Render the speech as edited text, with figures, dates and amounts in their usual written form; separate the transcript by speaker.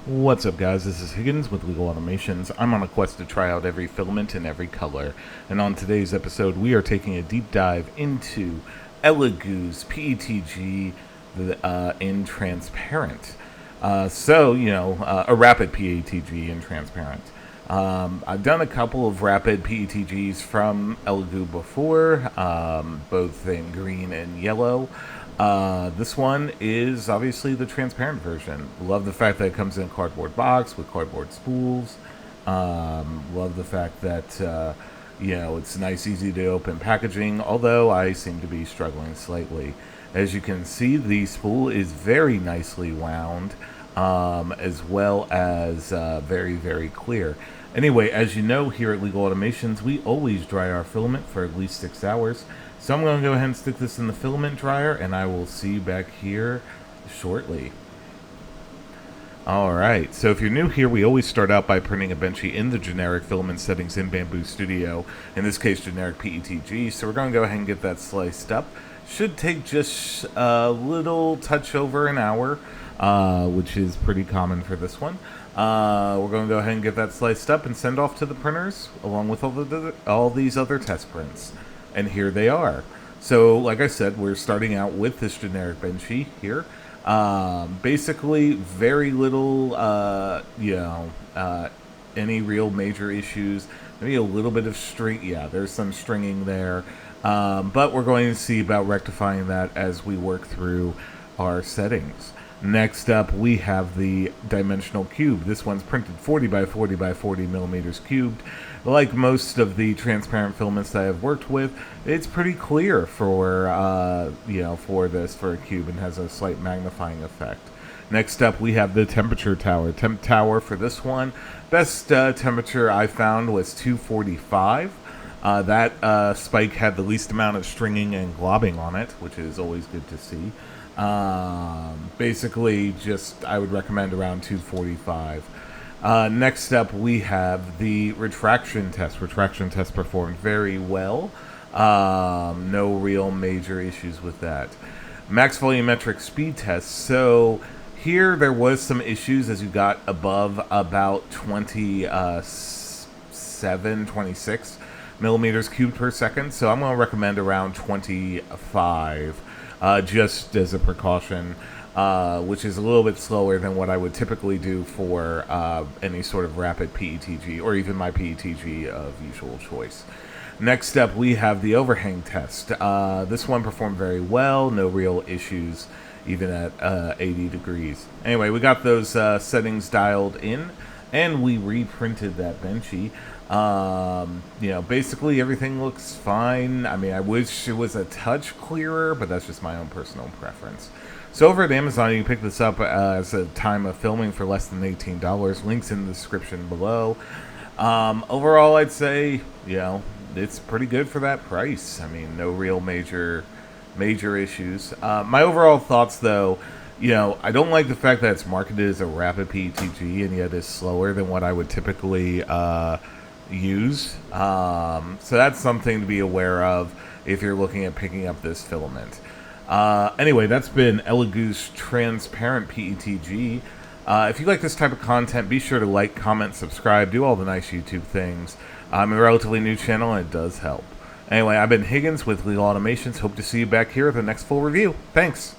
Speaker 1: What's up, guys? This is Higgins with Legal Automations. I'm on a quest to try out every filament in every color, and on today's episode we are taking a deep dive into Elegoo's PETG in transparent. A rapid PETG in transparent. I've done a couple of rapid PETGs from Elegoo before, both in green and yellow. This one is obviously the transparent version. Love the fact that it comes in a cardboard box with cardboard spools. Love the fact that, it's nice, easy to open packaging, although I seem to be struggling slightly. As you can see, the spool is very nicely wound, as well as very, very clear. Anyway, as you know, here at Legal Automations, we always dry our filament for at least 6 hours. So I'm going to go ahead and stick this in the filament dryer, and I will see you back here shortly. Alright, so if you're new here, we always start out by printing a benchy in the generic filament settings in Bamboo Studio, in this case generic PETG, so we're going to go ahead and get that sliced up. Should take just a little touch over an hour, which is pretty common for this one. We're going to go ahead and get that sliced up and send off to the printers, along with all these other test prints. And here they are. So, like I said, we're starting out with this generic benchy here. Basically, very little, any real major issues. Maybe a little bit of string. Yeah, there's some stringing there. But we're going to see about rectifying that as we work through our settings. Next up, we have the dimensional cube. This one's printed 40 by 40 by 40 millimeters cubed. Like most of the transparent filaments that I've worked with, it's pretty clear for a cube and has a slight magnifying effect. Next up, we have the temperature tower. Temp tower for this one, best temperature I found was 245. That spike had the least amount of stringing and globbing on it, which is always good to see. Basically, I would recommend around 245. Next up, we have the retraction test. Retraction test performed very well. No real major issues with that. Max volumetric speed test. So here there was some issues as you got above about 26 millimeters cubed per second. So I'm going to recommend around 25. Just as a precaution, which is a little bit slower than what I would typically do for any sort of rapid PETG, or even my PETG of usual choice. Next up, we have the overhang test. This one performed very well, no real issues, even at 80 degrees. Anyway, we got those settings dialed in, and we reprinted that benchy. Basically everything looks fine. I mean, I wish it was a touch clearer, but that's just my own personal preference. So over at Amazon, you can pick this up as a time of filming for less than $18. Links in the description below. Overall, I'd say, it's pretty good for that price. I mean, no real major issues. My overall thoughts, though, I don't like the fact that it's marketed as a rapid PETG and yet is slower than what I would typically use. So that's something to be aware of if you're looking at picking up this filament. Anyway, that's been Elegoo's transparent PETG. If you like this type of content, be sure to like, comment, subscribe, do all the nice YouTube things. I'm a relatively new channel and it does help. Anyway, I've been Higgins with Legal Automations. Hope to see you back here at the next full review. Thanks.